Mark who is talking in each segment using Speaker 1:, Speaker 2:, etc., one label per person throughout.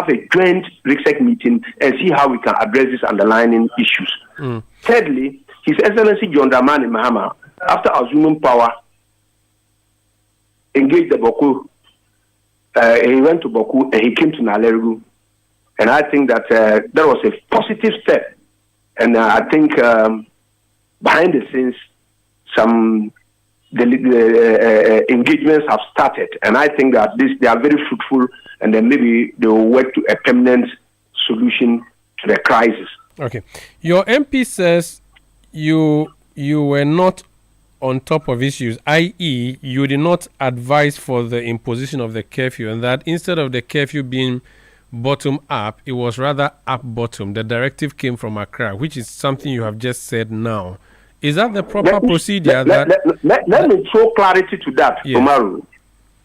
Speaker 1: have a joint RICSEC meeting and see how we can address these underlying issues. Thirdly, His Excellency John Dramani Mahama, after assuming power, engaged the Bawku. He went to Bawku and he came to Nalerigu. And I think that that was a positive step. And I think behind the scenes, some engagements have started. And I think that they are very fruitful, and then maybe they will work to a permanent solution to the crisis.
Speaker 2: Okay. Your MP says you were not on top of issues, i.e., you did not advise for the imposition of the curfew, and that instead of the curfew being bottom up, it was rather up bottom. The directive came from Accra, which is something you have just said now. Is that the proper procedure?
Speaker 1: Let me throw clarity to that,
Speaker 2: yes.
Speaker 1: Omaru.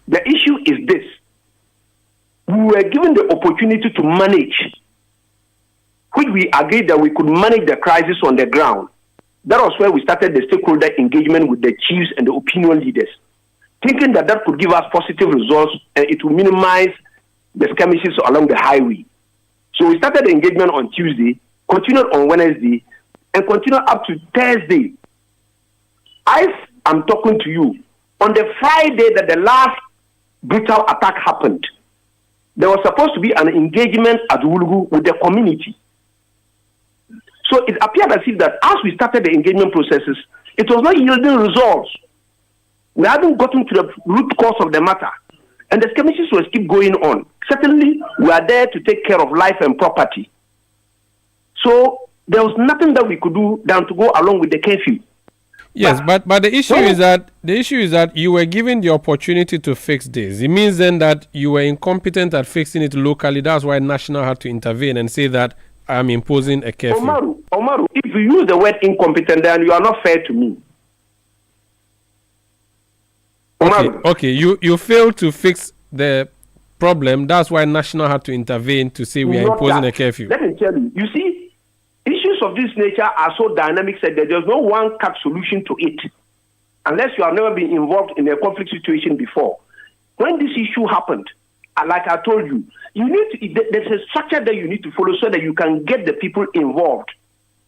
Speaker 1: The issue is this. We were given the opportunity to manage, which we agreed that we could manage the crisis on the ground. That was where we started the stakeholder engagement with the chiefs and the opinion leaders, thinking that that could give us positive results and it will minimize the skirmishes along the highway. So we started the engagement on Tuesday, continued on Wednesday, and continued up to Thursday. As I'm talking to you, on the Friday that the last brutal attack happened, there was supposed to be an engagement at Wungu with the community. So it appeared as if that as we started the engagement processes, it was not yielding results. We hadn't gotten to the root cause of the matter. And the skirmishes will keep going on. Certainly, we are there to take care of life and property. So there was nothing that we could do than to go along with the curfew.
Speaker 2: Yes, but the issue is that you were given the opportunity to fix this. It means then that you were incompetent at fixing it locally. That's why National had to intervene and say that I'm imposing a curfew.
Speaker 1: Omaru, if you use the word incompetent, then you are not fair to me.
Speaker 2: Okay. You failed to fix the problem. That's why National had to intervene to say we are imposing a curfew.
Speaker 1: Let me tell you. You see, issues of this nature are so dynamic that there's no one-cut solution to it, unless you have never been involved in a conflict situation before. When this issue happened, like I told you, there's a structure that you need to follow so that you can get the people involved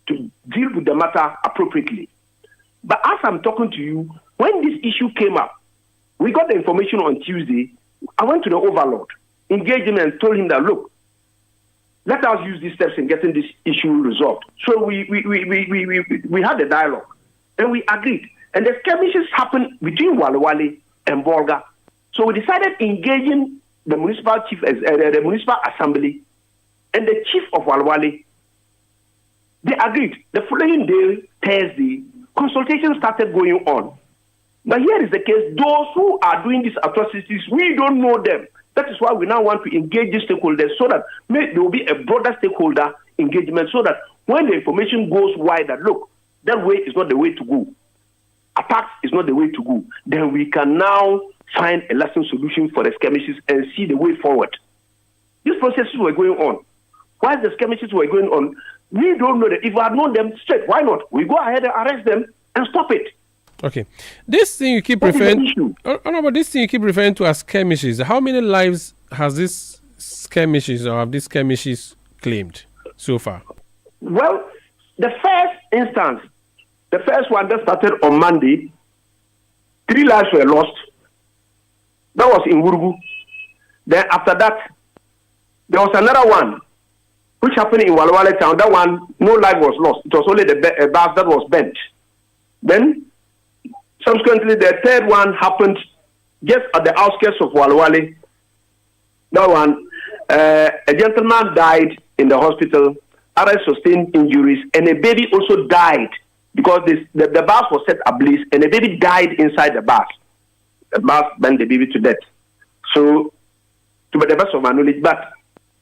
Speaker 1: to deal with the matter appropriately. But as I'm talking to you, when this issue came up, we got the information on Tuesday. I went to the overlord, engaged him and told him that, look, let us use these steps in getting this issue resolved. So we had a dialogue and we agreed. And the skirmishes happened between Walawale and Bolga. So we decided engaging the municipal chief, the municipal assembly, and the chief of Walawale. They agreed. The following day, Thursday, consultation started going on. But here is the case: those who are doing these atrocities, we don't know them. That is why we now want to engage the stakeholders so that there will be a broader stakeholder engagement, so that when the information goes wide, that look, that way is not the way to go. Attacks is not the way to go. Then we can now find a lasting solution for the skirmishes and see the way forward. These processes were going on. While the skirmishes were going on, we don't know that. If we had known them straight, why not? We go ahead and arrest them and stop it.
Speaker 2: Okay. This thing you keep referring to as skirmishes. How many lives has this skirmishes or have these skirmishes claimed so far?
Speaker 1: Well, the first instance, the first one that started on Monday, 3 lives were lost. That was in Wungu. Then after that, there was another one which happened in Walawale town. That one, no life was lost. It was only the bus that was bent. Then, subsequently, the third one happened just at the outskirts of Walawale. That one, a gentleman died in the hospital, others sustained injuries, and a baby also died because the bus was set ablaze, and a baby died inside the bus. The bus burned the baby to death. So, to the best of my knowledge, but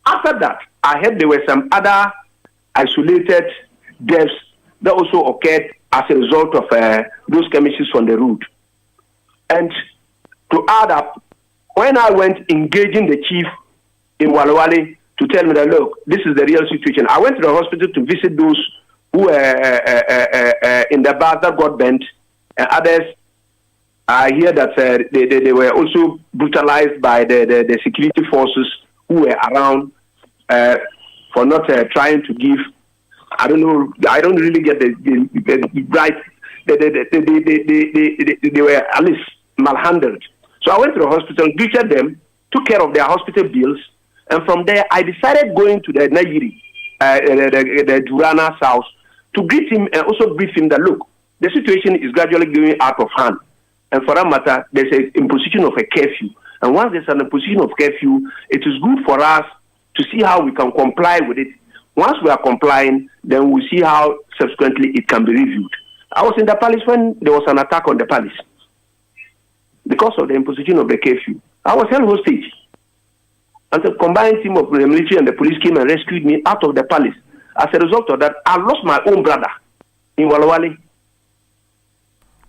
Speaker 1: after that, I heard there were some other isolated deaths that also occurred as a result of those skirmishes on the road. And to add up, when I went engaging the chief in Walawale to tell me that, look, this is the real situation, I went to the hospital to visit those who were in the bus that got bent, and others. I hear that they were also brutalized by the security forces who were around for not trying to give. I don't know. I don't really get the right. They were at least malhandled. So I went to the hospital, greeted them, took care of their hospital bills, and from there I decided going to the Nayiri, the Durana's house, to greet him and also brief him that look, the situation is gradually going out of hand, and for that matter, there's an imposition of a curfew. And once there's an imposition of curfew, it is good for us to see how we can comply with it. Once we are complying, then we'll see how subsequently it can be reviewed. I was in the palace when there was an attack on the palace. Because of the imposition of the curfew, I was held hostage. And the combined team of the military and the police came and rescued me out of the palace. As a result of that, I lost my own brother in Walawale.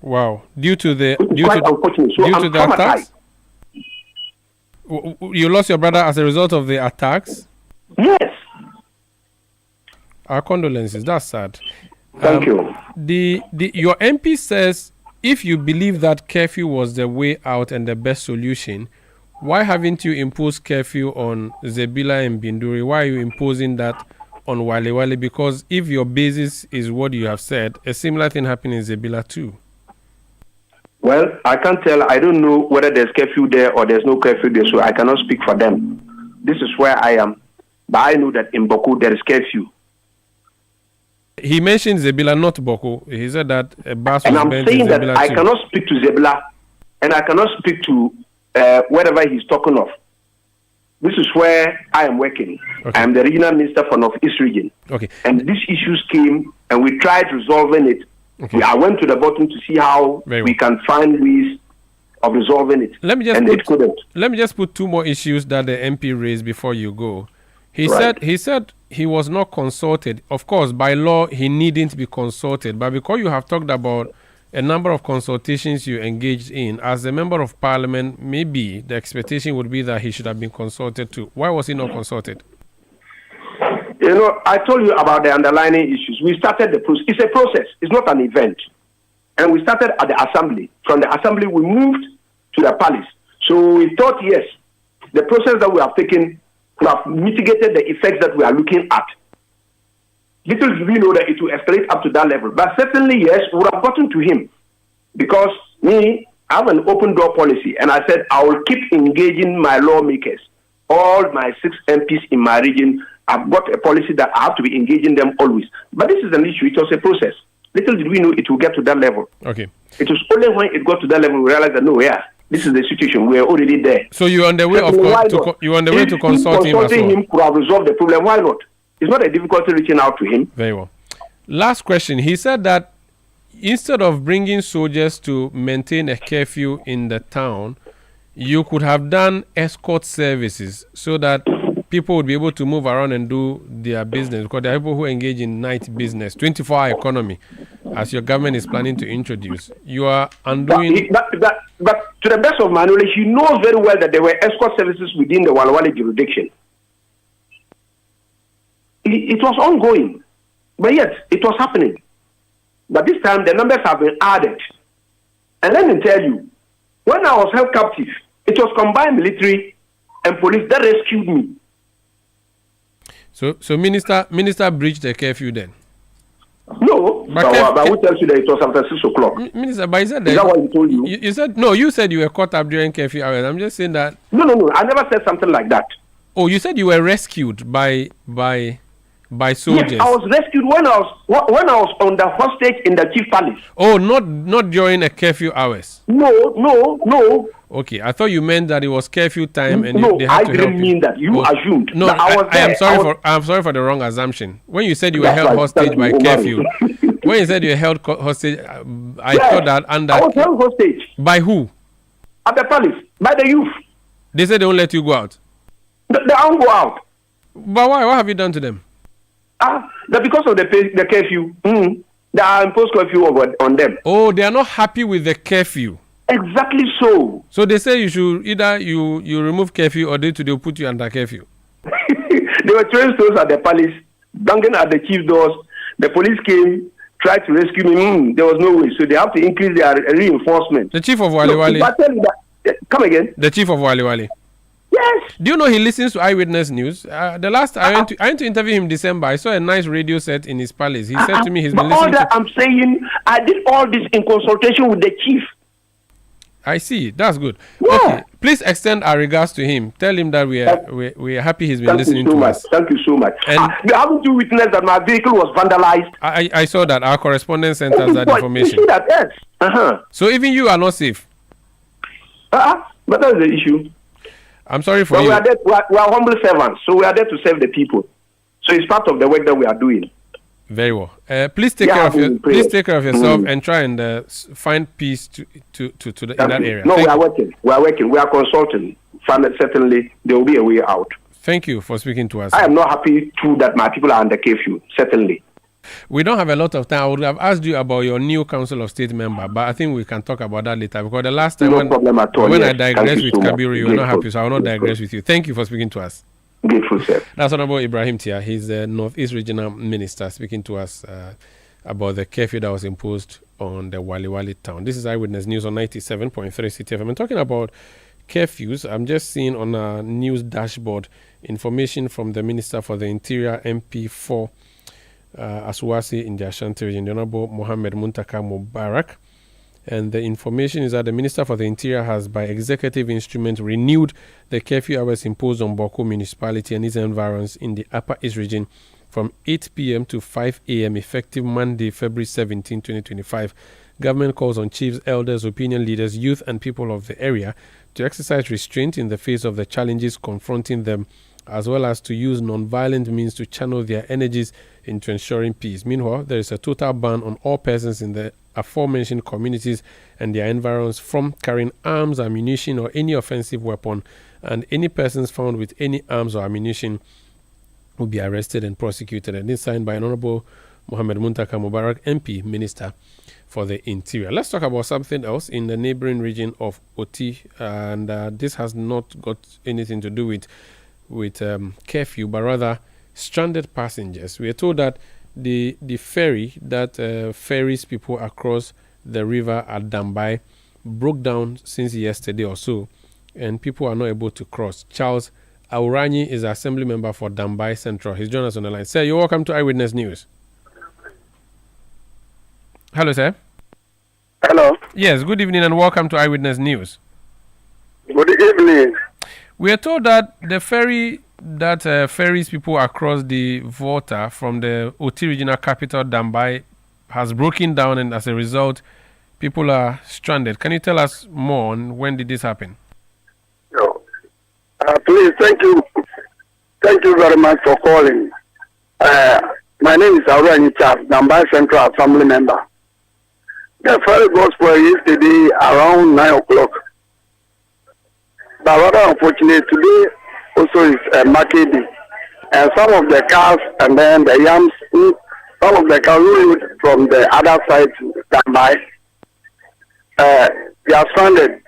Speaker 2: Wow! Due to the
Speaker 1: attacks.
Speaker 2: You lost your brother as a result of the attacks?
Speaker 1: Yes.
Speaker 2: Our condolences. That's sad.
Speaker 1: Thank you.
Speaker 2: Your MP says if you believe that curfew was the way out and the best solution, why haven't you imposed curfew on Zebila and Binduri? Why are you imposing that on Walewale? Because if your basis is what you have said, a similar thing happened in Zebila too.
Speaker 1: Well, I can't tell. I don't know whether there's curfew there or there's no curfew there, so I cannot speak for them. This is where I am. But I know that in Bawku there is curfew.
Speaker 2: He mentioned Zebila, not Bawku. He said that a bus was
Speaker 1: and I'm
Speaker 2: bent
Speaker 1: saying
Speaker 2: in
Speaker 1: that
Speaker 2: Zebila
Speaker 1: I
Speaker 2: too.
Speaker 1: cannot speak to Zebila, and I cannot speak to whatever he's talking of. This is where I am working.
Speaker 2: Okay.
Speaker 1: I am the regional minister for North East region.
Speaker 2: Okay.
Speaker 1: And these issues came, and we tried resolving it.
Speaker 2: Okay.
Speaker 1: I went to the bottom to see how we can find ways of resolving it.
Speaker 2: Let me just
Speaker 1: it couldn't.
Speaker 2: Let me just put two more issues that the MP raised before you go. He
Speaker 1: Right.
Speaker 2: said he was not consulted. Of course, by law he needn't be consulted, but because you have talked about a number of consultations you engaged in as a member of parliament, maybe the expectation would be that he should have been consulted too. Why was he not consulted?
Speaker 1: You know, I told you about the underlying issues. We started the process. It's a process. It's not an event. And we started at the assembly. From the assembly, we moved to the palace. So we thought, yes, the process that we have taken could have mitigated the effects that we are looking at. Little do we know that it will escalate up to that level. But certainly, yes, we would have gotten to him. Because me, I have an open door policy. And I said, I will keep engaging my lawmakers. All my 6 MPs in my region, I've got a policy that I have to be engaging them always. But this is an issue. It was a process. Little did we know it will get to that level.
Speaker 2: Okay.
Speaker 1: It was only when it got to that level we realized that, no, yeah, this is the situation. We are already there.
Speaker 2: So you're on the way to consult him as well.
Speaker 1: Consulting him could have resolved the problem. Why not? It's not a difficulty reaching out to him.
Speaker 2: Very well. Last question. He said that instead of bringing soldiers to maintain a curfew in the town, you could have done escort services so that people would be able to move around and do their business, because there are people who engage in night business, 24-hour economy, as your government is planning to introduce. You are undoing...
Speaker 1: But to the best of my knowledge, he knows very well that there were escort services within the Walawale jurisdiction. It was ongoing, but yet it was happening. But this time, the numbers have been added. And let me tell you, when I was held captive, it was combined military and police that rescued me.
Speaker 2: So minister breached the curfew then?
Speaker 1: No, but who tells you that it was after 6 o'clock?
Speaker 2: Minister, but he said that.
Speaker 1: Is that what he told you?
Speaker 2: You said, no, you said you were caught up during curfew hours. I'm just saying that.
Speaker 1: No, I never said something like that.
Speaker 2: Oh, you said you were rescued by soldiers.
Speaker 1: Yes, I was rescued when I was on the hostage in the chief palace.
Speaker 2: Oh, not during a curfew hours.
Speaker 1: No.
Speaker 2: Okay, I thought you meant that it was curfew time and
Speaker 1: no,
Speaker 2: they had to help you.
Speaker 1: I didn't mean that. You assumed.
Speaker 2: No,
Speaker 1: that I was there.
Speaker 2: I'm sorry for the wrong assumption. When you said you were held hostage by curfew, when you said you were held hostage, I thought that under.
Speaker 1: I was held hostage.
Speaker 2: By who?
Speaker 1: At the palace. By the youth.
Speaker 2: They said they won't let you go out.
Speaker 1: They won't go out.
Speaker 2: But why? What have you done to them?
Speaker 1: That because of the curfew. They are imposed curfew on them.
Speaker 2: Oh, they are not happy with the curfew.
Speaker 1: Exactly so.
Speaker 2: So they say you should either you remove curfew or they'll put you under curfew.
Speaker 1: They were throwing stones at the palace, banging at the chief doors. The police came, tried to rescue me. There was no way. So they have to increase their reinforcement.
Speaker 2: The chief of Walewale.
Speaker 1: I tell you that, come again.
Speaker 2: The chief of Walewale.
Speaker 1: Yes.
Speaker 2: Do you know he listens to Eyewitness News? The last I went to interview him in December. I saw a nice radio set in his palace. He said to me he's been listening
Speaker 1: all that I'm saying, I did all this in consultation with the chief.
Speaker 2: I see. That's good.
Speaker 1: Yeah.
Speaker 2: Okay. Please extend our regards to him. Tell him that we are happy he's been listening to us.
Speaker 1: Thank you so much.
Speaker 2: And
Speaker 1: haven't you witnessed that my vehicle was vandalized?
Speaker 2: I saw that. Our correspondent sent us that information.
Speaker 1: You see that? Yes.
Speaker 2: So even you are not safe.
Speaker 1: But that's the issue.
Speaker 2: I'm sorry for you.
Speaker 1: We are humble servants, so we are there to serve the people. So it's part of the work that we are doing.
Speaker 2: Very well. Please take care of yourself and try and find peace in that area.
Speaker 1: No, we are working. We are consulting. Certainly, there will be a way out.
Speaker 2: Thank you for speaking to us.
Speaker 1: I am not happy too that my people are under curfew. Certainly.
Speaker 2: We don't have a lot of time. I would have asked you about your new Council of State member, but I think we can talk about that later, because the last time when I digressed with Kabiru, you were not happy, so I will not digress with you. Thank you for speaking to us.
Speaker 1: Grateful, sir.
Speaker 2: That's Honorable Ibrahim Tia. He's the Northeast Regional Minister, speaking to us about the curfew that was imposed on the Wali town. This is Eyewitness News on 97.3 CTFM. I'm talking about curfews. I'm just seeing on our news dashboard information from the Minister for the Interior, MP4 Asuwasi in the Ashanti region, the Honorable Mohammed Muntaka Mubarak. And the information is that the Minister for the Interior has, by executive instrument, renewed the curfew hours imposed on Bawku municipality and its environs in the Upper East region from 8 p.m. to 5 a.m. effective Monday, February 17, 2025. Government calls on chiefs, elders, opinion leaders, youth, and people of the area to exercise restraint in the face of the challenges confronting them, as well as to use non-violent means to channel their energies into ensuring peace. Meanwhile, there is a total ban on all persons in the aforementioned communities and their environs from carrying arms, ammunition, or any offensive weapon, and any persons found with any arms or ammunition will be arrested and prosecuted. And this signed by Honorable Mohammed Muntaka Mubarak, MP, Minister for the Interior. Let's talk about something else in the neighboring region of Oti, and this has not got anything to do with curfew, but rather stranded passengers. We are told that the ferry that ferries people across the river at Dambai broke down since yesterday or so, and people are not able to cross. Charles Auranyi is Assembly Member for Dambai Central. He's joined us on the line. Sir, you're welcome to Eyewitness News. Hello, sir.
Speaker 3: Hello.
Speaker 2: Yes, good evening and welcome to Eyewitness News.
Speaker 3: Good evening.
Speaker 2: We are told that the ferry that ferries people across the Volta from the Oti regional capital, Dambai, has broken down, and as a result, people are stranded. Can you tell us more on when did this happen?
Speaker 3: No. Please, thank you. Thank you very much for calling. My name is Auranyi Charles, Dambai Central Assembly Member. The ferry goes for yesterday around 9 o'clock. But rather unfortunate, today also is market day. And some of the cars and then the yams, some of the cars from the other side to Dambai, they are stranded.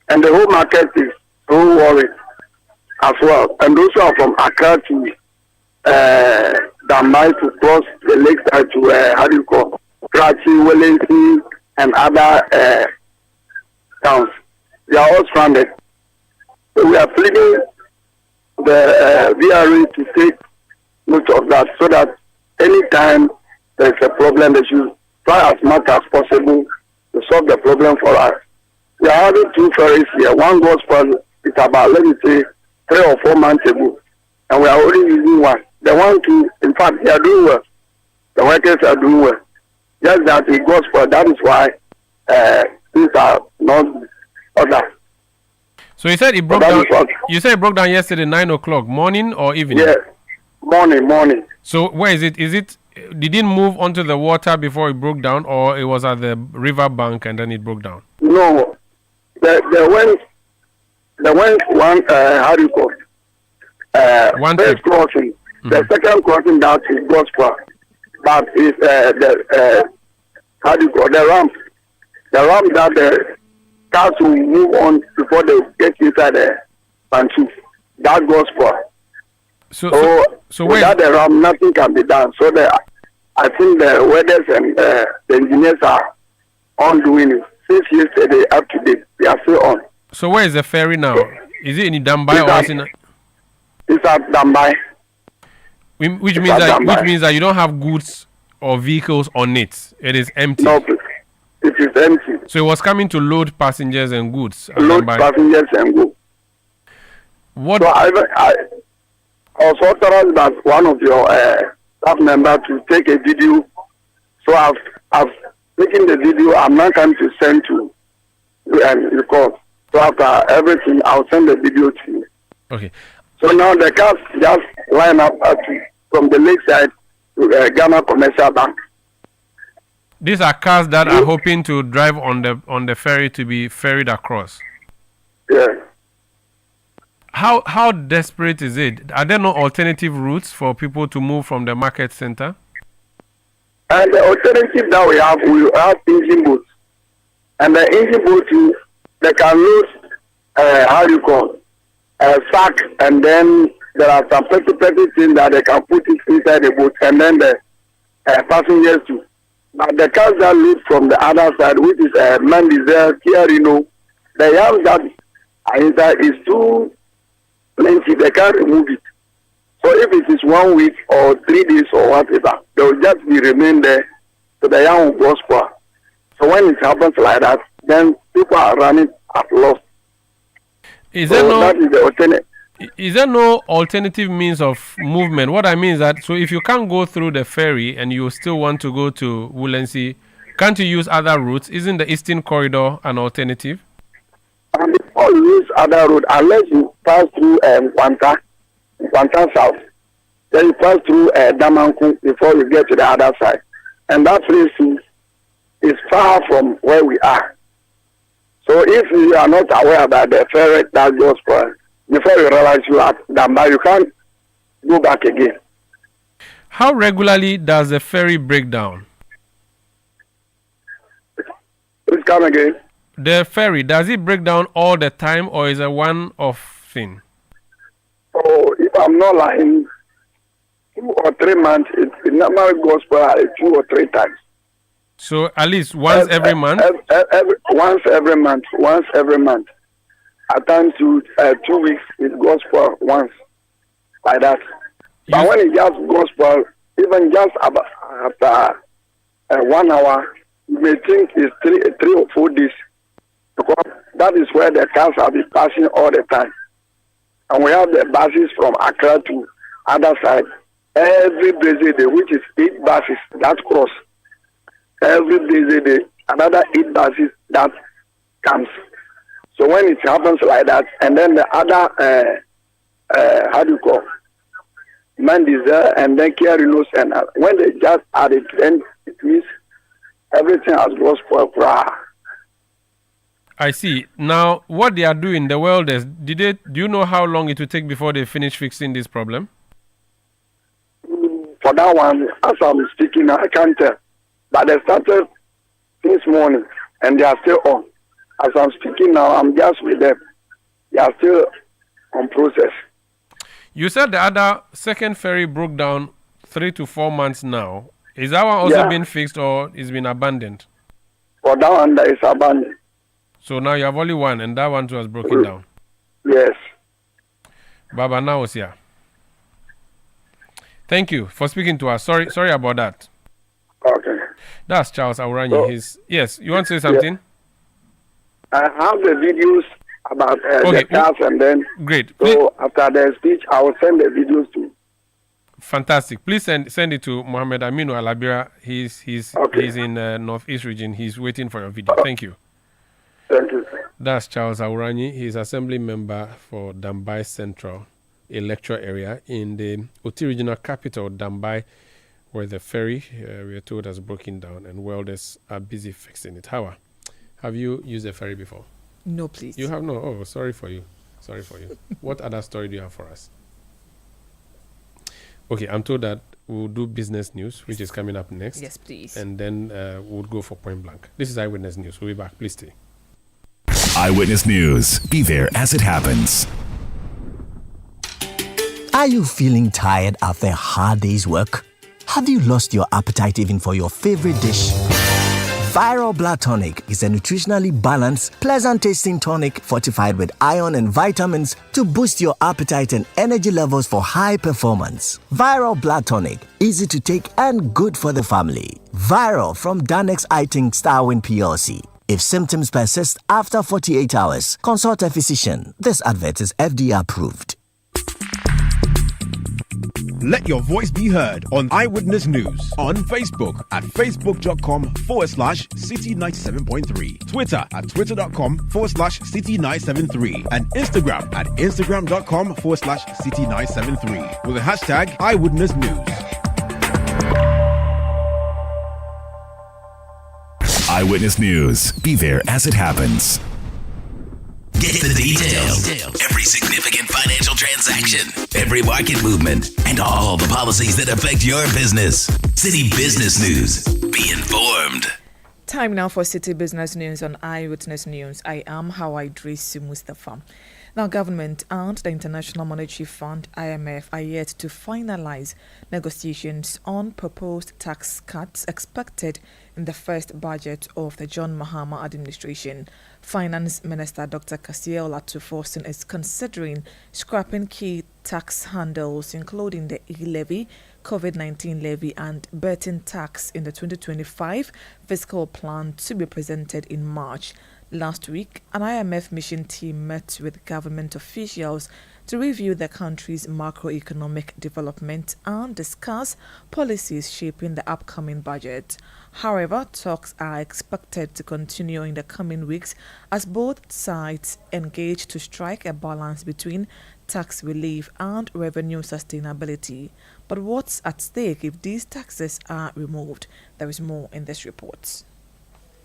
Speaker 3: And the whole market is so worried as well. And those who are from Accra to Dambai to cross the lakeside to, Karachi, Wellington, and other towns, they are all stranded. So we are pleading the VRA to take note of that, so that anytime there is a problem, they should try as much as possible to solve the problem for us. We are having two ferries here. One goes for it's about, let me say, 3 or 4 months ago, and we are only using one. The one to, in fact, they are doing well. The workers are doing well. Just that it goes for, that is why things are not other.
Speaker 2: So you said it broke down. You said it broke down yesterday, 9 o'clock, morning or evening?
Speaker 3: Yes, morning.
Speaker 2: So where is it? Is it? Did it move onto the water before it broke down, or it was at the river bank and then it broke down?
Speaker 3: No, the went one. How do you call it?
Speaker 2: One
Speaker 3: first crossing. Mm-hmm. The second crossing that is Gospel, but it's how do you call it? The ramp? The ramp that the cars will move on before they get inside the pantry. That goes for. So without the ramp, nothing can be done. So I think the weathers and the engineers are on doing it. Since yesterday up to date, they are still on.
Speaker 2: So where is the ferry now? Is it in Dambai or is it?
Speaker 3: It's at Dambai.
Speaker 2: Which means that you don't have goods or vehicles on it. It is empty.
Speaker 3: No, it is empty.
Speaker 2: So it was coming to load passengers and goods.
Speaker 3: Load passengers and goods.
Speaker 2: What?
Speaker 3: So I was authorized by one of your staff members to take a video. So I've taken the video. I'm not going to send to you and record. So after everything, I'll send the video to you.
Speaker 2: Okay.
Speaker 3: So now the cars just line up from the lakeside to Ghana Commercial Bank.
Speaker 2: These are cars that are hoping to drive on the ferry to be ferried across.
Speaker 3: Yeah.
Speaker 2: How desperate is it? Are there no alternative routes for people to move from the market center?
Speaker 3: And the alternative that we have engine boats. And the engine boats, they can load, a sack, and then there are some petty things that they can put it inside the boat, and then the passengers too. But the cars that load from the other side, which is Mandizel, Kiarino, the yams that are inside is too plenty. They can't remove it. So if it is 1 week or 3 days or whatever, they will just be remain there, so the yam will go spoil. So when it happens like that, then people are running at loss.
Speaker 2: Is there no alternative means of movement? What I mean is that, so if you can't go through the ferry and you still want to go to Wulensi, can't you use other routes? Isn't the Eastern Corridor an alternative?
Speaker 3: And before you use other route, unless you pass through Kwanta South, then you pass through Damanku before you get to the other side. And that place is far from where we are. So if you are not aware about the ferry that goes for, before you realize you are Dambai, you can't go back again.
Speaker 2: How regularly does the ferry break down?
Speaker 3: Please come again.
Speaker 2: The ferry, does it break down all the time or is it a one-off thing?
Speaker 3: Oh, if I'm not lying, 2 or 3 months, it normally goes for 2 or 3 times.
Speaker 2: So at least once every month?
Speaker 3: Once every month. At times 2 weeks, it goes for once. Like that. But when it just goes for, even just after 1 hour, you may think it's 3 or 4 days. Because that is where the cars have been passing all the time. And we have the buses from Accra to other side. Every busy day, which is 8 buses that cross. Every busy day, another 8 buses that comes. So when it happens like that, and then the other, Mandizel and then Kiarinos, and when they just add it, then it means everything has lost for
Speaker 2: I see. Now, what they are doing, the welders, do you know how long it will take before they finish fixing this problem?
Speaker 3: For that one, as I'm speaking, I can't tell. But they started this morning, and they are still on. As I'm speaking now, I'm just with them. They are still on process.
Speaker 2: You said the other second ferry broke down 3 to 4 months now. Is that one also been fixed or is been abandoned?
Speaker 3: For that one, that is abandoned.
Speaker 2: So now you have only one, and that one was broken down.
Speaker 3: Yes.
Speaker 2: Baba now is here. Thank you for speaking to us. Sorry about that.
Speaker 3: Okay.
Speaker 2: That's Charles Auranyi. Yes, you want to say something?
Speaker 3: Yeah. I have the videos about the cars, and then
Speaker 2: great.
Speaker 3: So after the speech, I will send the videos to you.
Speaker 2: Fantastic. Please send it to Mohammed Aminu Alabira. He's in Northeast region. He's waiting for your video. Thank you.
Speaker 3: Thank you, sir.
Speaker 2: That's Charles Auranyi. He's assembly member for Dambai Central, a lecture area in the Oti regional capital, Dambai, where the ferry, we are told, has broken down and welders are busy fixing it. Hawa, have you used a ferry before?
Speaker 4: No, please.
Speaker 2: You have no? Oh, sorry for you. What other story do you have for us? Okay, I'm told that we'll do business news, which is coming up next.
Speaker 4: Yes, please.
Speaker 2: And then we'll go for Point Blank. This is Eyewitness News. We'll be back. Please stay.
Speaker 5: Eyewitness News. Be there as it happens.
Speaker 6: Are you feeling tired after a hard day's work? Have you lost your appetite even for your favorite dish? Viral Blood Tonic is a nutritionally balanced, pleasant-tasting tonic fortified with iron and vitamins to boost your appetite and energy levels for high performance. Viral Blood Tonic, easy to take and good for the family. Viral from Danex Iting Starwin PLC. If symptoms persist after 48 hours, consult a physician. This advert is FDA approved.
Speaker 4: Let your voice be heard on Eyewitness News on Facebook at facebook.com/City97.3, Twitter at twitter.com/City973, and Instagram at instagram.com/City973 with the hashtag Eyewitness News.
Speaker 5: Eyewitness News. Be there as it happens.
Speaker 7: Get the details. Every significant financial transaction, every market movement, and all the policies that affect your business. City Business News. Be informed.
Speaker 8: Time now for City Business News on Eyewitness News. I am Hawaii Mustafa. Now, government and the International Monetary Fund, IMF, are yet to finalize negotiations on proposed tax cuts expected in the first budget of the John Mahama administration. Finance Minister Dr. Kasia Olatufosin is considering scrapping key tax handles, including the e-levy, COVID-19 levy, and Burton tax in the 2025 fiscal plan to be presented in March. Last week, an IMF mission team met with government officials to review the country's macroeconomic development and discuss policies shaping the upcoming budget. However, talks are expected to continue in the coming weeks as both sides engage to strike a balance between tax relief and revenue sustainability. But what's at stake if these taxes are removed? There is more in this report.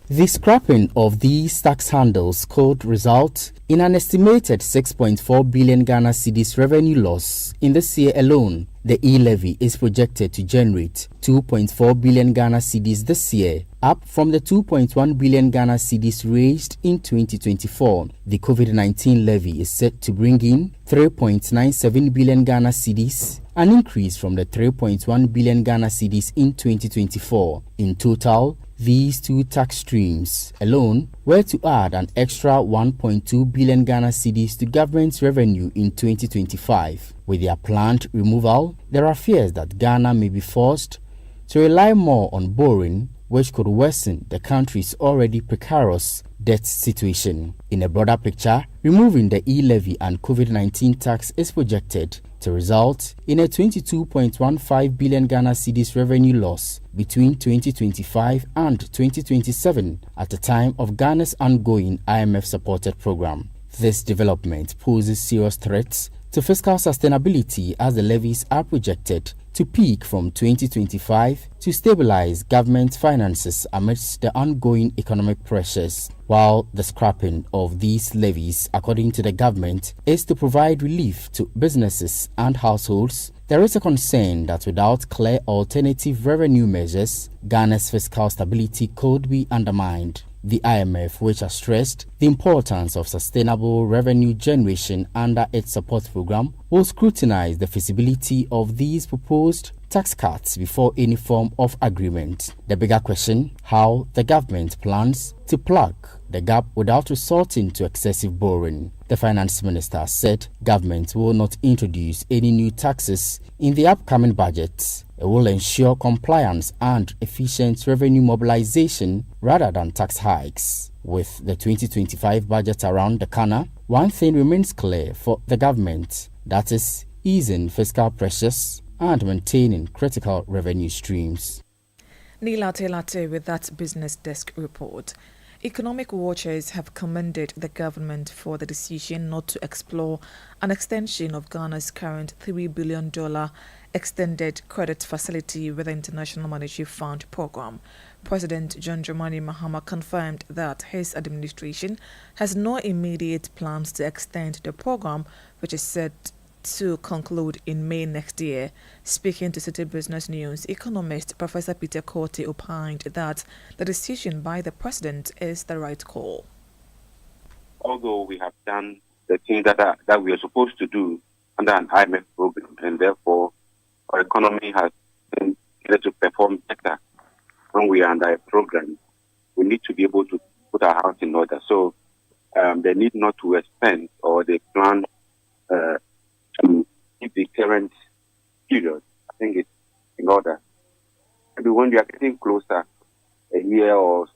Speaker 9: The scrapping of these tax handles could result in an estimated 6.4 billion Ghana cedis revenue loss in this year alone. The e-levy is projected to generate 2.4 billion Ghana cedis this year, up from the 2.1 billion Ghana cedis raised in 2024. The COVID-19 levy is set to bring in 3.97 billion Ghana cedis, an increase from the 3.1 billion Ghana cedis in 2024. In total, these two tax streams alone were to add an extra 1.2 billion Ghana cedis to government's revenue in 2025. With their planned removal, there are fears that Ghana may be forced to rely more on borrowing, which could worsen the country's already precarious debt situation. In a broader picture, removing the e-levy and COVID-19 tax is projected to result in a 22.15 billion Ghana cedis revenue loss between 2025 and 2027 at the time of Ghana's ongoing IMF-supported program. This development poses serious threats to fiscal sustainability as the levies are projected to peak from 2025 to stabilize government finances amidst the ongoing economic pressures. While the scrapping of these levies, according to the government, is to provide relief to businesses and households, there is a concern that without clear alternative revenue measures, Ghana's fiscal stability could be undermined. The IMF, which has stressed the importance of sustainable revenue generation under its support program, will scrutinize the feasibility of these proposed tax cuts before any form of agreement. The bigger question, how the government plans to plug the gap without resorting to excessive borrowing. The finance minister said government will not introduce any new taxes in the upcoming budget. It will ensure compliance and efficient revenue mobilization rather than tax hikes. With the 2025 budget around the corner, one thing remains clear for the government, that is easing fiscal pressures and maintaining critical revenue streams.
Speaker 8: Nilate Late with that Business Desk report. Economic watchers have commended the government for the decision not to explore an extension of Ghana's current $3 billion extended credit facility with the International Monetary Fund program. President John Dramani Mahama confirmed that his administration has no immediate plans to extend the program, which is set to conclude in May next year. Speaking to City Business News, economist Professor Peter Korte opined that the decision by the president is the right call.
Speaker 10: Although we have done the things that we are supposed to do under an IMF program, and therefore our economy has been able to perform better when we are under a program, we need to be able to put our house in order. So they need not to expend, or they plan to keep the current period. I think it's in order. Maybe when we are getting closer, a year or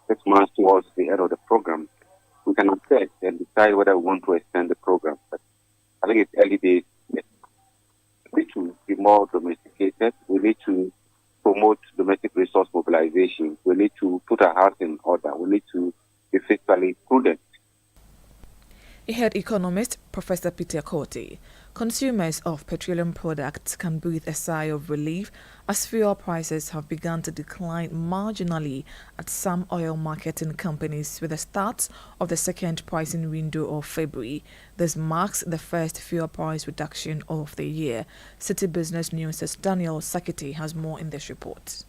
Speaker 10: 6 months towards the end of the program, we can assess and decide whether we want to extend the program. But I think it's early days. We need to be more domesticated. We need to promote domestic resource mobilization. We need to put our house in order. We need to be fiscally prudent.
Speaker 8: Head economist Professor Peter Korte. Consumers of petroleum products can breathe a sigh of relief as fuel prices have begun to decline marginally at some oil marketing companies with the start of the second pricing window of February. This marks the first fuel price reduction of the year. City Business News' Daniel Sakiti has more in this report.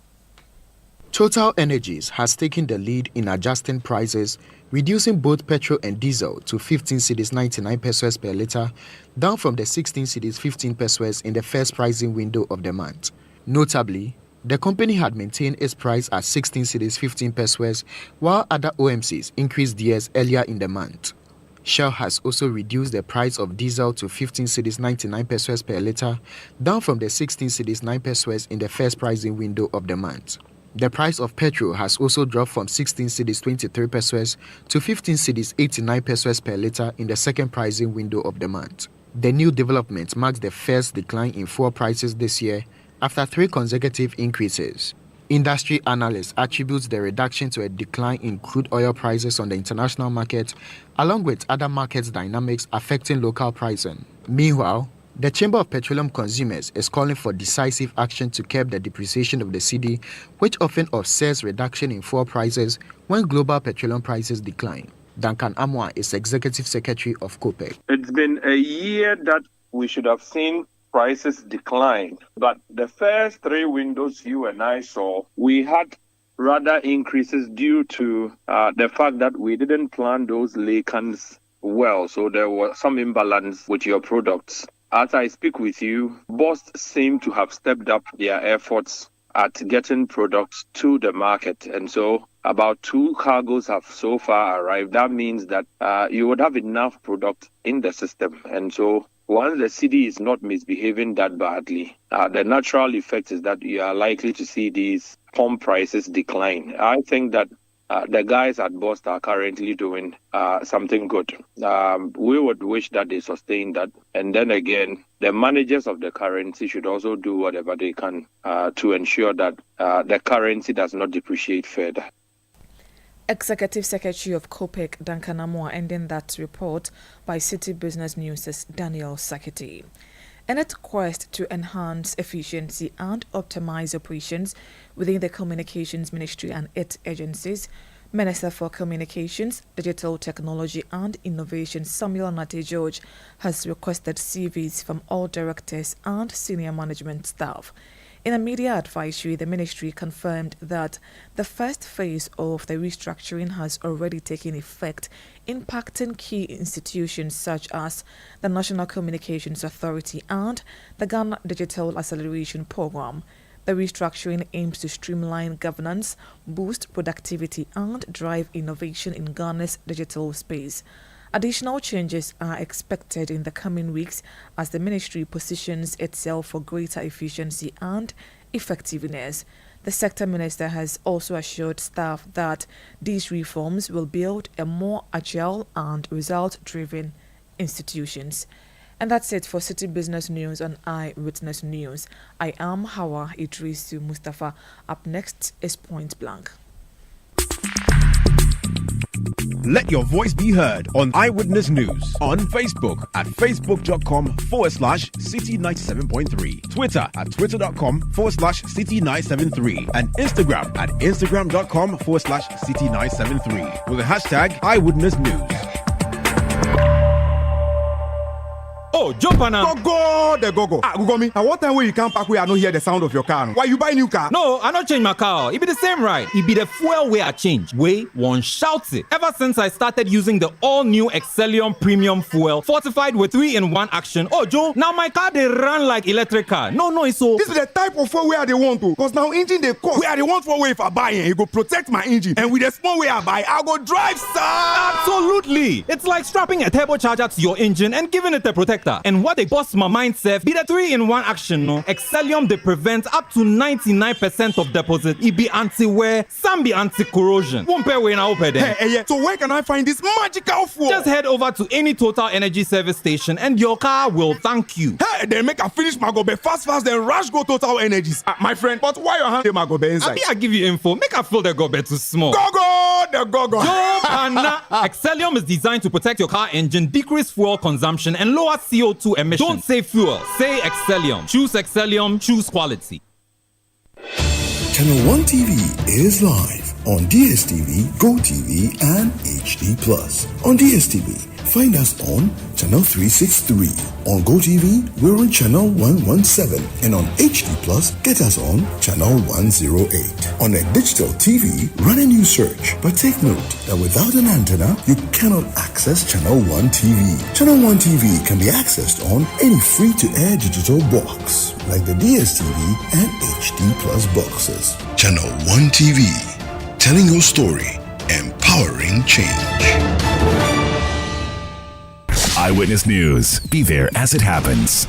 Speaker 11: Total Energies has taken the lead in adjusting prices, reducing both petrol and diesel to 15 cedis 99 pesos per litre, down from the 16 cedis 15 pesos in the first pricing window of the month. Notably, the company had maintained its price at 16 cedis 15 pesos, while other OMCs increased theirs earlier in the month. Shell has also reduced the price of diesel to 15 cedis 99 pesos per litre, down from the 16 cedis 9 pesos in the first pricing window of the month. The price of petrol has also dropped from 16 cedis 23 pesos to 15 cedis 89 pesos per litre in the second pricing window of the month. The new development marks the first decline in fuel prices this year after 3 consecutive increases. Industry analysts attribute the reduction to a decline in crude oil prices on the international market, along with other market dynamics affecting local pricing. Meanwhile, the Chamber of Petroleum Consumers is calling for decisive action to curb the depreciation of the cedi, which often offsets reduction in fuel prices when global petroleum prices decline. Duncan Amwa is Executive Secretary of COPEC.
Speaker 12: It's been a year that we should have seen prices decline, but the first 3 windows you and I saw, we had rather increases due to the fact that we didn't plan those laycans well, so there was some imbalance with your products. As I speak with you, BOST seem to have stepped up their efforts at getting products to the market. And so about 2 cargoes have so far arrived. That means that you would have enough product in the system. And so once the cedi is not misbehaving that badly, the natural effect is that you are likely to see these pump prices decline. I think that the guys at BOST are currently doing something good. We would wish that they sustain that. And then again, the managers of the currency should also do whatever they can to ensure that the currency does not depreciate further.
Speaker 8: Executive Secretary of COPEC, Duncan Amwa, ending that report by City Business News' Daniel Sakiti. In its quest to enhance efficiency and optimize operations within the Communications Ministry and its agencies, Minister for Communications, Digital Technology and Innovation Samuel Nate George has requested CVs from all directors and senior management staff. In a media advisory, the ministry confirmed that the first phase of the restructuring has already taken effect, impacting key institutions such as the National Communications Authority and the Ghana Digital Acceleration Program. The restructuring aims to streamline governance, boost productivity, and drive innovation in Ghana's digital space. Additional changes are expected in the coming weeks as the ministry positions itself for greater efficiency and effectiveness. The sector minister has also assured staff that these reforms will build a more agile and result-driven institutions. And that's it for City Business News on Eyewitness News. I am Hawa Idrisu Mustafa. Up next is Point Blank.
Speaker 4: Let your voice be heard on Eyewitness News on Facebook at facebook.com/City97.3, Twitter at twitter.com/City973, and Instagram at instagram.com/City973 with the hashtag Eyewitness News.
Speaker 13: Oh, jump on now.
Speaker 14: Go, the go. Gugomi, at what time when you come back where I don't hear the sound of your car? Why you buy new car?
Speaker 13: No, I not change my car. It be the same ride. It be the fuel way I change. Way one shouts it. Ever since I started using the all-new Excellium Premium Fuel, fortified with 3-in-1 action. Oh, Joe, now my car they run like electric car. No, it's so.
Speaker 14: This is the type of fuel where they want to. Because now engine they cost. Where they want for way if I buy it, it go protect my engine. And with the small way I buy, I'll go drive, sir.
Speaker 13: Absolutely. It's like strapping a turbocharger to your engine and giving it a protector. And what they bust my mind, Seth, be the 3-in-1 action, no? Excellium, they prevent up to 99% of deposit. It be anti-wear, some be anti-corrosion. Won't pay when I open them.
Speaker 14: Hey, so where can I find this magical fuel?
Speaker 13: Just head over to any Total Energy service station and your car will thank you.
Speaker 14: Hey, then make a finish my gobe fast, then rush go Total Energies. My friend, but why your hand my gobe inside?
Speaker 13: I give you info. Make a fill the gobe too small.
Speaker 14: The go.
Speaker 13: Excellium is designed to protect your car engine, decrease fuel consumption, and lower CO2 emissions. Don't say fuel, say Excellium. Choose Excellium, choose quality.
Speaker 15: Channel 1 TV is live on DSTV, GoTV, and HD+. On DSTV, find us on Channel 363. On GoTV, we're on Channel 117. And on HD+, get us on Channel 108. On a digital TV, run a new search. But take note that without an antenna, you cannot access Channel 1 TV. Channel 1 TV can be accessed on any free-to-air digital box, like the DSTV and HD+ boxes. Channel 1 TV, telling your story, empowering change.
Speaker 5: Eyewitness News. Be there as it happens.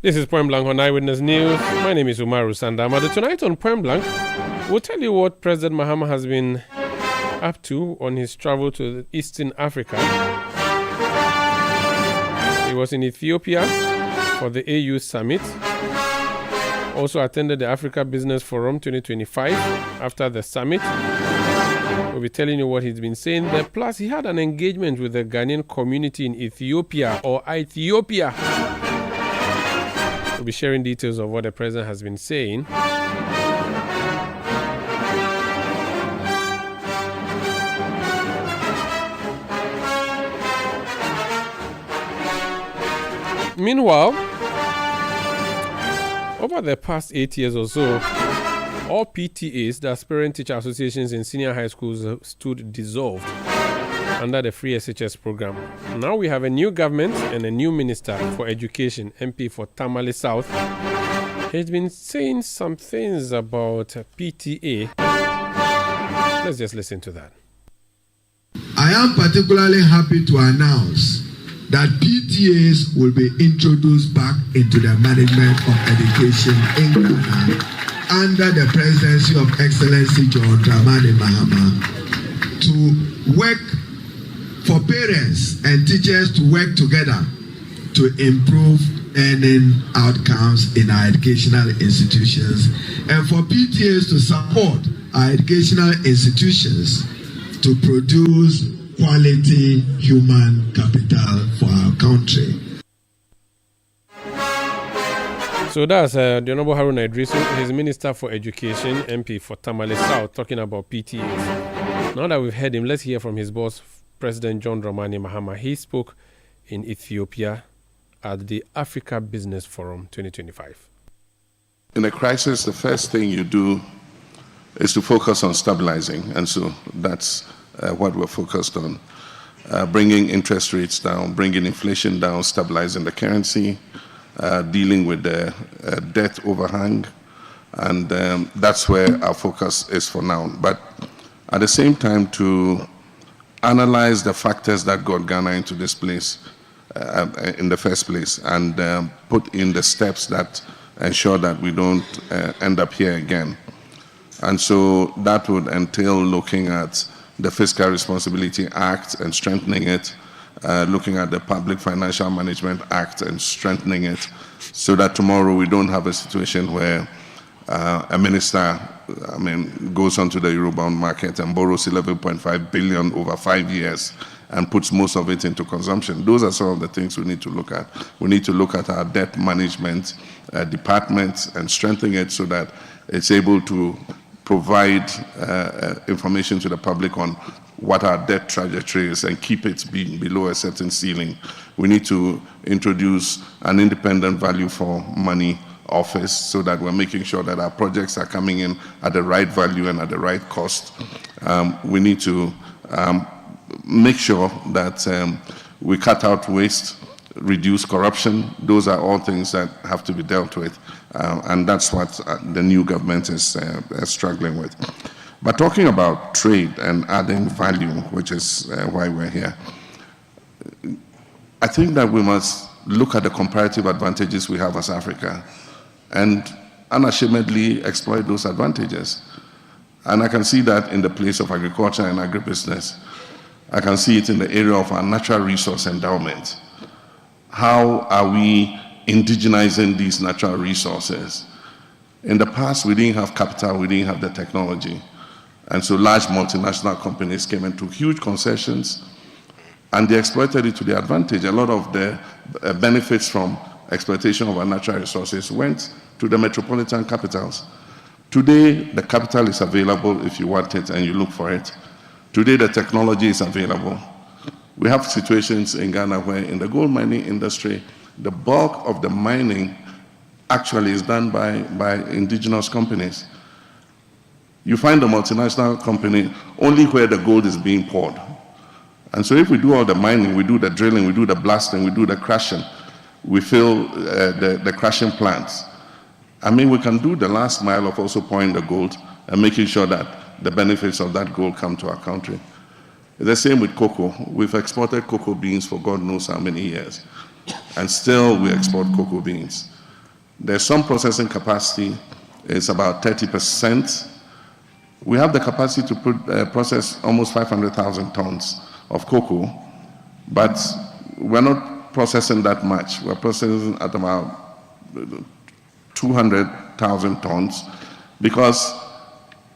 Speaker 2: This is Point Blank on Eyewitness News. My name is Umaru Sandamado. Tonight on Point Blank, we'll tell you what President Mahama has been up to on his travel to Eastern Africa. He was in Ethiopia for the AU Summit. Also attended the Africa Business Forum 2025 after the summit. We'll be telling you what he's been saying there. Plus, he had an engagement with the Ghanaian community in Ethiopia or Ethiopia. We'll be sharing details of what the president has been saying. Meanwhile, over the past 8 years or so, all PTAs, the Aspirant Teacher Associations in senior high schools, stood dissolved. under the free SHS program. Now we have a new government and a new minister for education, MP for Tamale South. He's been saying some things about PTA. Let's just listen to that.
Speaker 16: I am particularly happy to announce that PTAs will be introduced back into the management of education in Ghana under the presidency of Excellency John Dramani Mahama, to work for parents and teachers to work together to improve earning outcomes in our educational institutions, and for PTAs to support our educational institutions to produce quality human capital for our country.
Speaker 2: So that's the Honorable Haruna Idrisu, his Minister for Education, MP for Tamale South, talking about PTAs. Now that we've heard him, let's hear from his boss, President John Dramani Mahama. He spoke in Ethiopia at the Africa Business Forum 2025.
Speaker 17: In a crisis, the first thing you do is to focus on stabilizing, and so that's what we're focused on. Bringing interest rates down, bringing inflation down, stabilizing the currency, dealing with the debt overhang, and that's where our focus is for now. But at the same time, to analyze the factors that got Ghana into this place in the first place, and put in the steps that ensure that we don't end up here again. And so that would entail looking at the Fiscal Responsibility Act and strengthening it, looking at the Public Financial Management Act and strengthening it, so that tomorrow we don't have a situation where a minister, goes onto the Eurobond market and borrows 11.5 billion over 5 years and puts most of it into consumption. Those are some of the things we need to look at. We need to look at our debt management department and strengthen it so that it's able to provide information to the public on what our debt trajectory is and keep it being below a certain ceiling. We need to introduce an independent value for money office so that we're making sure that our projects are coming in at the right value and at the right cost. We need to make sure that we cut out waste, reduce corruption. Those are all things that have to be dealt with. And that's what the new government is struggling with. But talking about trade and adding value, which is why we're here, I think that we must look at the comparative advantages we have as Africa and unashamedly exploit those advantages. And I can see that in the place of agriculture and agribusiness. I can see it in the area of our natural resource endowment. How are we indigenizing these natural resources? In the past, we didn't have capital, we didn't have the technology. And so large multinational companies came and took huge concessions, and they exploited it to their advantage. A lot of the benefits from exploitation of our natural resources went to the metropolitan capitals. Today, the capital is available if you want it and you look for it. Today, the technology is available. We have situations in Ghana where in the gold mining industry, the bulk of the mining actually is done by indigenous companies. You find a multinational company only where the gold is being poured. And so if we do all the mining, we do the drilling, we do the blasting, we do the crushing, we fill the crushing plants. We can do the last mile of also pouring the gold and making sure that the benefits of that gold come to our country. The same with cocoa. We've exported cocoa beans for God knows how many years, and still we export cocoa beans. There's some processing capacity, it's about 30%. We have the capacity to process almost 500,000 tons of cocoa, but we're not processing that much. We're processing at about 200,000 tons because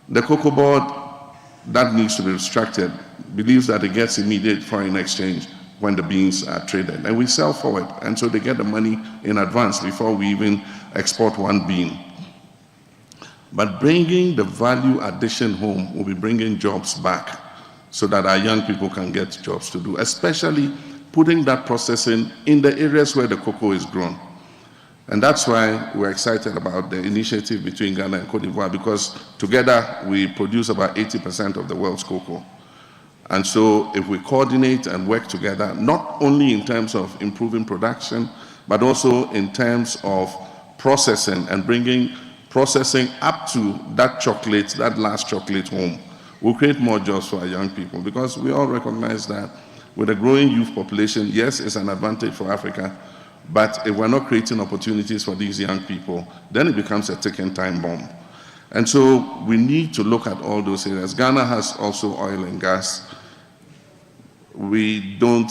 Speaker 17: the cocoa board that needs to be extracted believes that it gets immediate foreign exchange when the beans are traded. And we sell forward, and so they get the money in advance before we even export one bean. But bringing the value addition home will be bringing jobs back so that our young people can get jobs to do, especially putting that processing in the areas where the cocoa is grown. And that's why we're excited about the initiative between Ghana and Cote d'Ivoire, because together we produce about 80% of the world's cocoa. And so if we coordinate and work together, not only in terms of improving production, but also in terms of processing and bringing processing up to that chocolate, that last chocolate home, we'll create more jobs for our young people, because we all recognize that with a growing youth population, yes, it's an advantage for Africa, but if we're not creating opportunities for these young people, then it becomes a ticking time bomb. And so we need to look at all those areas. Ghana has also oil and gas. We don't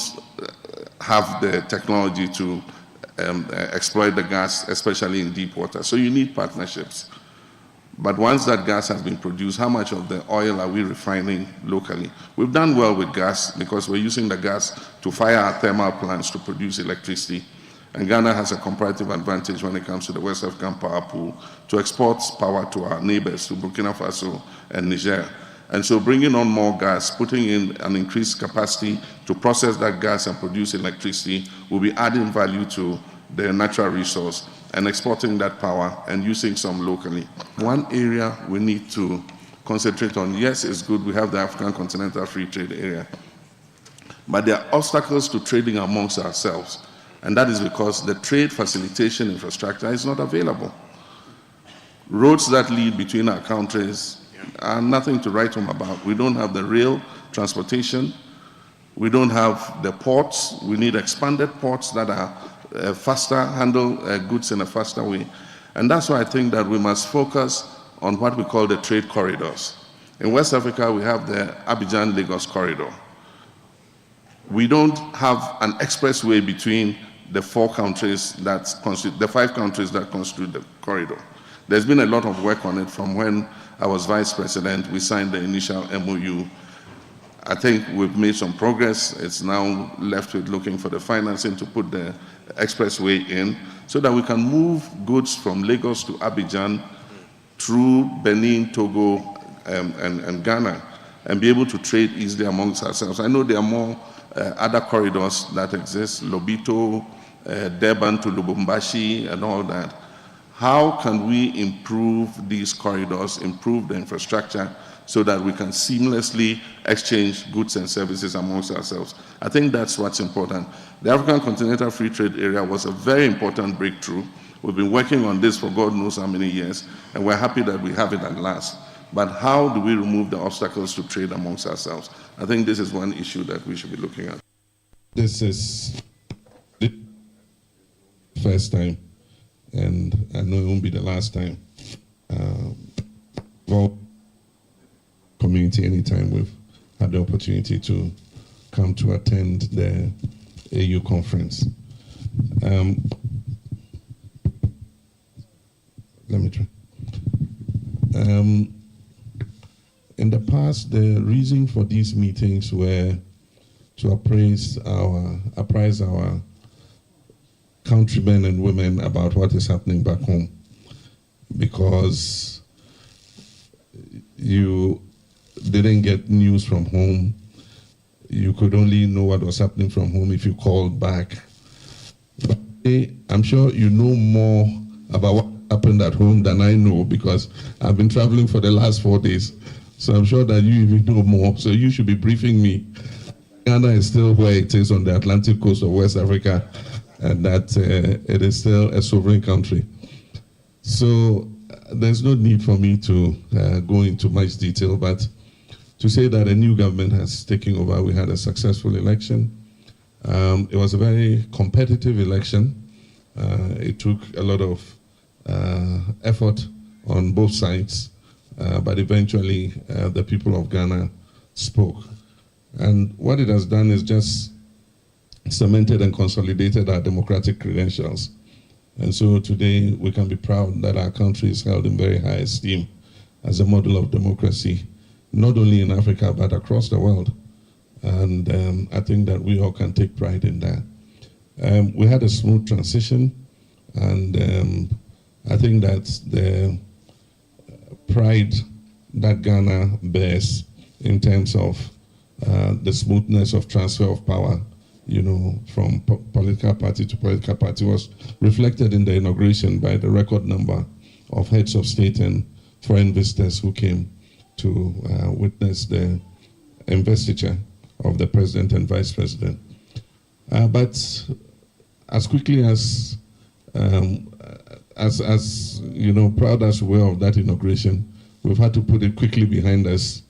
Speaker 17: have the technology to exploit the gas, especially in deep water. So you need partnerships. But once that gas has been produced, how much of the oil are we refining locally? We've done well with gas because we're using the gas to fire our thermal plants to produce electricity. And Ghana has a comparative advantage when it comes to the West African power pool to export power to our neighbors, to Burkina Faso and Niger. And so bringing on more gas, putting in an increased capacity to process that gas and produce electricity will be adding value to the natural resource and exporting that power and using some locally. One area we need to concentrate on, yes, it's good, we have the African Continental Free Trade Area, but there are obstacles to trading amongst ourselves, and that is because the trade facilitation infrastructure is not available. Roads that lead between our countries are nothing to write home about. We don't have the rail transportation. We don't have the ports. We need expanded ports that are faster, handle goods in a faster way. And that's why I think that we must focus on what we call the trade corridors. In West Africa, we have the Abidjan-Lagos corridor. We don't have an expressway between the 4 countries that constitute, the 5 countries that constitute the corridor. There's been a lot of work on it from when I was vice president. We signed the initial MOU. I think we've made some progress. It's now left with looking for the financing to put the expressway in so that we can move goods from Lagos to Abidjan through Benin, Togo, and Ghana, and be able to trade easily amongst ourselves. I know there are more other corridors that exist, Lobito, Durban to Lubumbashi, and all that. How can we improve these corridors, improve the infrastructure, so that we can seamlessly exchange goods and services amongst ourselves? I think that's what's important. The African Continental Free Trade Area was a very important breakthrough. We've been working on this for God knows how many years, and we're happy that we have it at last. But how do we remove the obstacles to trade amongst ourselves? I think this is one issue that we should be looking at. This is the first time, and I know it won't be the last time. Well, community, anytime we've had the opportunity to come to attend the AU conference. Let me try. In the past, the reason for these meetings were to apprise our countrymen and women about what is happening back home, because you didn't get news from home. You could only know what was happening from home if you called back. But I'm sure you know more about what happened at home than I know, because I've been traveling for the last 4 days. So I'm sure that you even know more. So you should be briefing me. Ghana is still where it is on the Atlantic coast of West Africa, and that it is still a sovereign country. So there's no need for me to go into much detail, but to say that a new government has taken over, we had a successful election. It was a very competitive election. It took a lot of effort on both sides, but eventually the people of Ghana spoke. And what it has done is just cemented and consolidated our democratic credentials. And so today we can be proud that our country is held in very high esteem as a model of democracy, not only in Africa, but across the world. And I think that we all can take pride in that. We had a smooth transition, and I think that the pride that Ghana bears in terms of the smoothness of transfer of power, you know, from political party to political party was reflected in the inauguration by the record number of heads of state and foreign visitors who came to witness the investiture of the president and vice president. But as quickly as you know, proud as we were of that inauguration, we've had to put it quickly behind us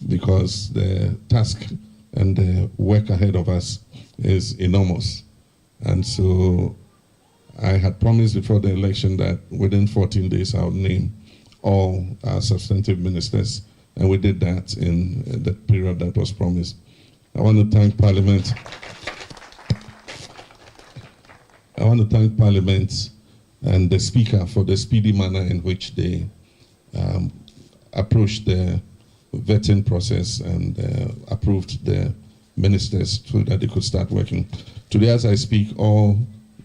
Speaker 17: because the task and the work ahead of us is enormous. And so I had promised before the election that within 14 days I would name all our substantive ministers, and we did that in the period that was promised. I want to thank Parliament. I want to thank Parliament and the Speaker for the speedy manner in which they approached the vetting process and approved the ministers so that they could start working. Today, as I speak, all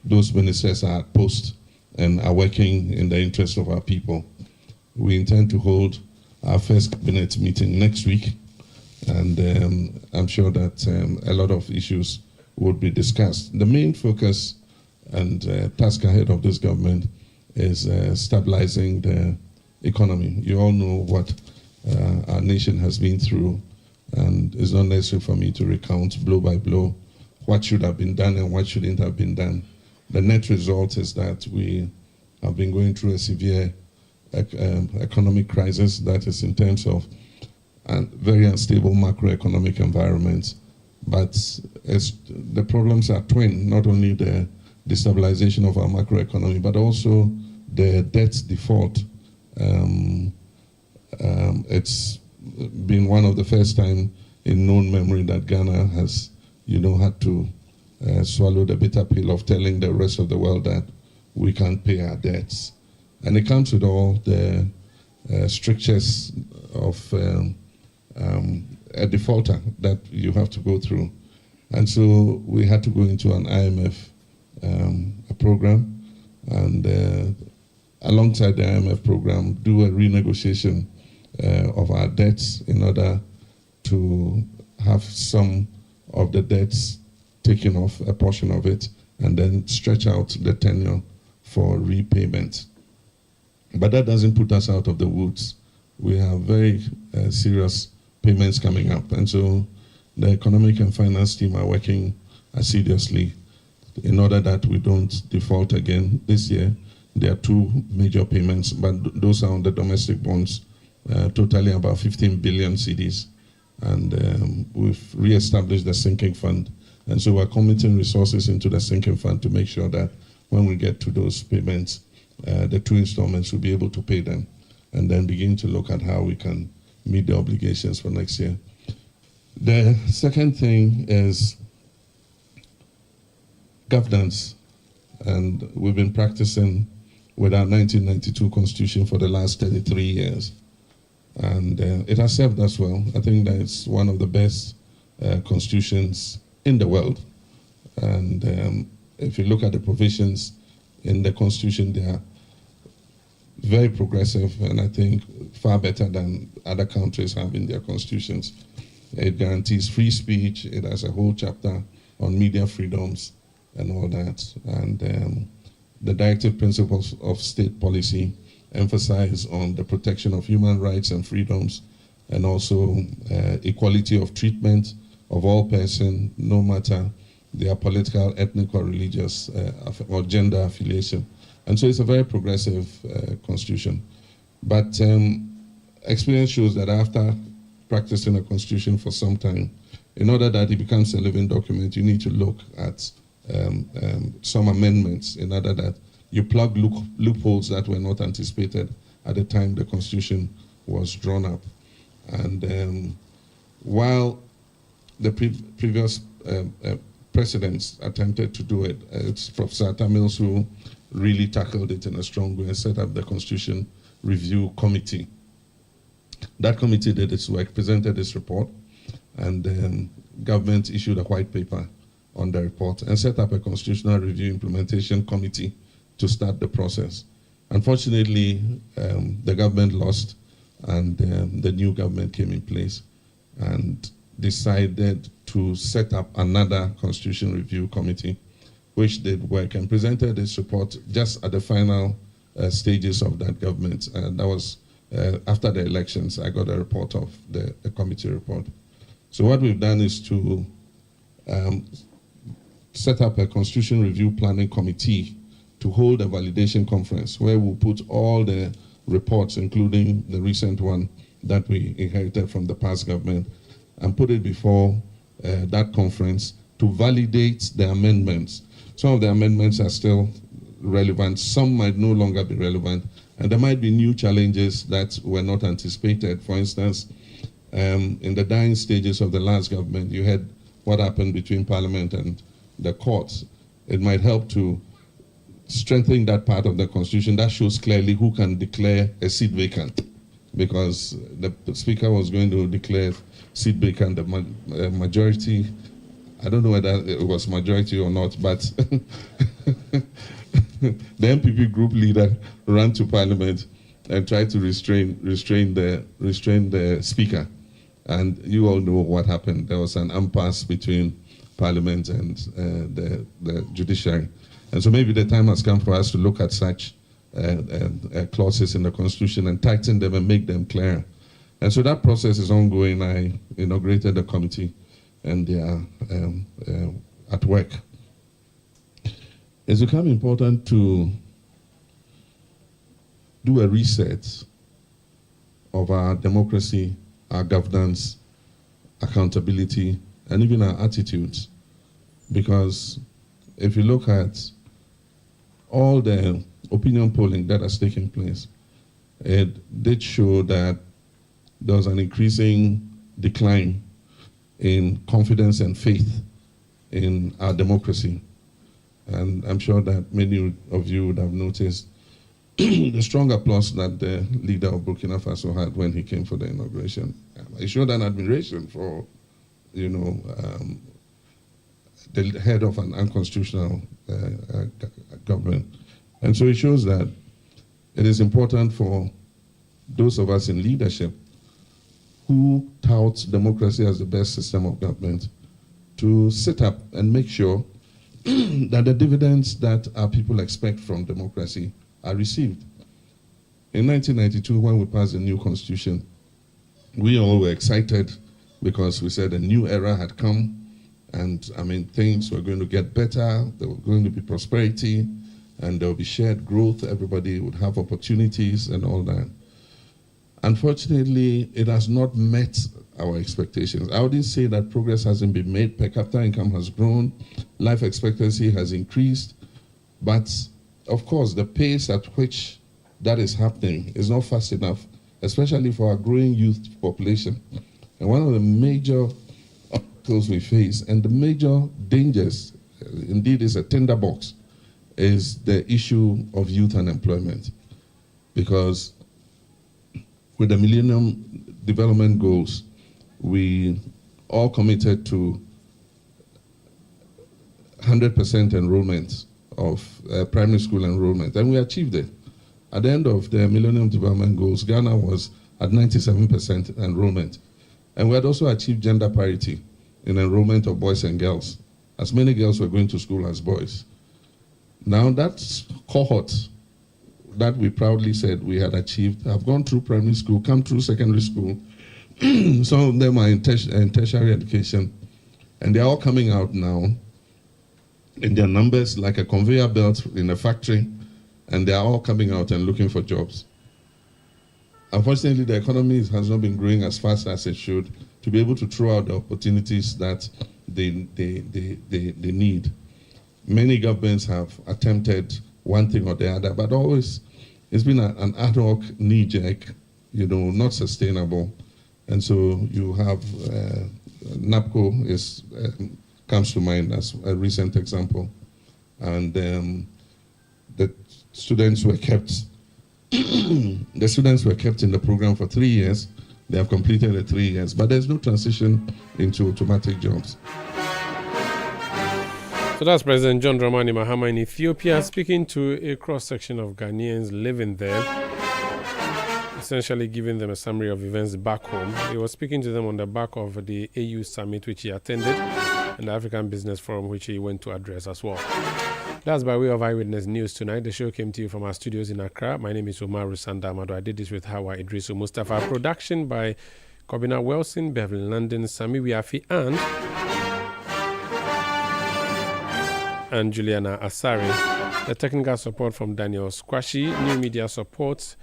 Speaker 17: those ministers are at post and are working in the interest of our people. We intend to hold our first cabinet meeting next week, and I'm sure that a lot of issues would be discussed. The main focus and task ahead of this government is stabilizing the economy. You all know what our nation has been through, and it's not necessary for me to recount blow by blow what should have been done and what shouldn't have been done. The net result is that we have been going through a severe economic crisis, that is in terms of a very unstable macroeconomic environment. But the problems are twin, not only the destabilization of our macroeconomy, but also the debt default. It's been one of the first time in known memory that Ghana has, had to swallow the bitter pill of telling the rest of the world that we can't pay our debts. And it comes with all the strictures of a defaulter that you have to go through. And so we had to go into an IMF program, and alongside the IMF program, do a renegotiation of our debts in order to have some of the debts taken off, a portion of it, and then stretch out the tenure for repayment. But that doesn't put us out of the woods. We have very serious payments coming up. And so the economic and finance team are working assiduously in order that we don't default again this year. There are two major payments, but those are on the domestic bonds, totally about 15 billion cedis. And we've re-established the sinking fund. And so we're committing resources into the sinking fund to make sure that when we get to those payments, the two installments will be able to pay them, and then begin to look at how we can meet the obligations for next year. The second thing is governance, and we've been practicing with our 1992 Constitution for the last 33 years, and it has served us well. I think that it's one of the best constitutions in the world, and if you look at the provisions in the Constitution, they are very progressive, and I think far better than other countries have in their constitutions. It guarantees free speech. It has a whole chapter on media freedoms and all that. And the directive principles of state policy emphasize on the protection of human rights and freedoms, and also equality of treatment of all persons, no matter their political, ethnic, or religious or gender affiliation. And so it's a very progressive constitution. But experience shows that after practicing a constitution for some time, in order that it becomes a living document, you need to look at some amendments in order that you plug loopholes that were not anticipated at the time the constitution was drawn up. And while the previous presidents attempted to do it, it's Professor Tamils who really tackled it in a strong way and set up the Constitution Review Committee. That committee did its work, presented its report, and government issued a white paper on the report and set up a Constitutional Review Implementation Committee to start the process. Unfortunately, the government lost, and the new government came in place and decided to set up another Constitution Review Committee, which did work and presented its report just at the final stages of that government. And that was after the elections. I got a report of the committee report. So what we've done is to set up a Constitution Review Planning Committee to hold a validation conference where we'll put all the reports, including the recent one that we inherited from the past government, and put it before that conference to validate the amendments. Some of the amendments are still relevant, some might no longer be relevant, and there might be new challenges that were not anticipated. For instance, in the dying stages of the last government, you had what happened between Parliament and the courts. It might help to strengthen that part of the Constitution that shows clearly who can declare a seat vacant, because the Speaker was going to declare seat vacant. The majority, I don't know whether it was majority or not, but the MPP group leader ran to Parliament and tried to restrain the Speaker. And you all know what happened. There was an impasse between Parliament and the judiciary. And so maybe the time has come for us to look at such clauses in the Constitution and tighten them and make them clearer. And so that process is ongoing. I inaugurated the committee, and they are at work. It's become important to do a reset of our democracy, our governance, accountability, and even our attitudes. Because if you look at all the opinion polling that has taken place, it did show that there was an increasing decline in confidence and faith in our democracy. And I'm sure that many of you would have noticed the strong applause that the leader of Burkina Faso had when he came for the inauguration. He showed an admiration for, the head of an unconstitutional government. And so it shows that it is important for those of us in leadership who tout democracy as the best system of government to sit up and make sure that the dividends that our people expect from democracy are received. In 1992, when we passed the new constitution, we all were excited because we said a new era had come, and things were going to get better, there were going to be prosperity, and there would be shared growth, everybody would have opportunities and all that. Unfortunately, it has not met our expectations. I wouldn't say that progress hasn't been made. Per capita income has grown, life expectancy has increased, but of course, the pace at which that is happening is not fast enough, especially for our growing youth population. And one of the major obstacles we face, and the major dangers, indeed is a tinderbox, is the issue of youth unemployment. Because with the Millennium Development Goals, we all committed to 100% enrollment of primary school enrollment, and we achieved it. At the end of the Millennium Development Goals, Ghana was at 97% enrollment. And we had also achieved gender parity in enrollment of boys and girls. As many girls were going to school as boys. Now that cohort that we proudly said we had achieved have gone through primary school, come through secondary school. Some of them are in tertiary education, and they're all coming out now in their numbers like a conveyor belt in a factory, and they're all coming out and looking for jobs. Unfortunately, the economy has not been growing as fast as it should to be able to throw out the opportunities that they need. Many governments have attempted one thing or the other, but always it's been an ad hoc knee-jerk, not sustainable. And so you have NAPCO comes to mind as a recent example, and the students were kept. The students were kept in the program for 3 years. They have completed the 3 years, but there's no transition into automatic jobs.
Speaker 2: So that's President John Dramani Mahama in Ethiopia speaking to a cross-section of Ghanaians living there, essentially giving them a summary of events back home. He was speaking to them on the back of the AU summit which he attended and the African Business Forum which he went to address as well. That's by way of Eyewitness News tonight. The show came to you from our studios in Accra. My name is Umaru Sandamado. I did this with Hawa Idrisu Mustafa. Production by Kobina Wilson, Beverly London, Sami Wiafi, and Juliana Asari. The technical support from Daniel Squashy. New media support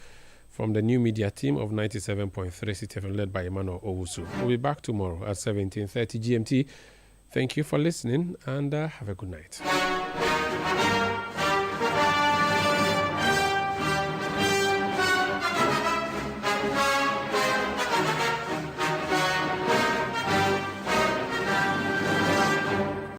Speaker 2: from the new media team of 97.3 CTFM, led by Emmanuel Owusu. We'll be back tomorrow at 17:30 GMT. Thank you for listening, and have a good night.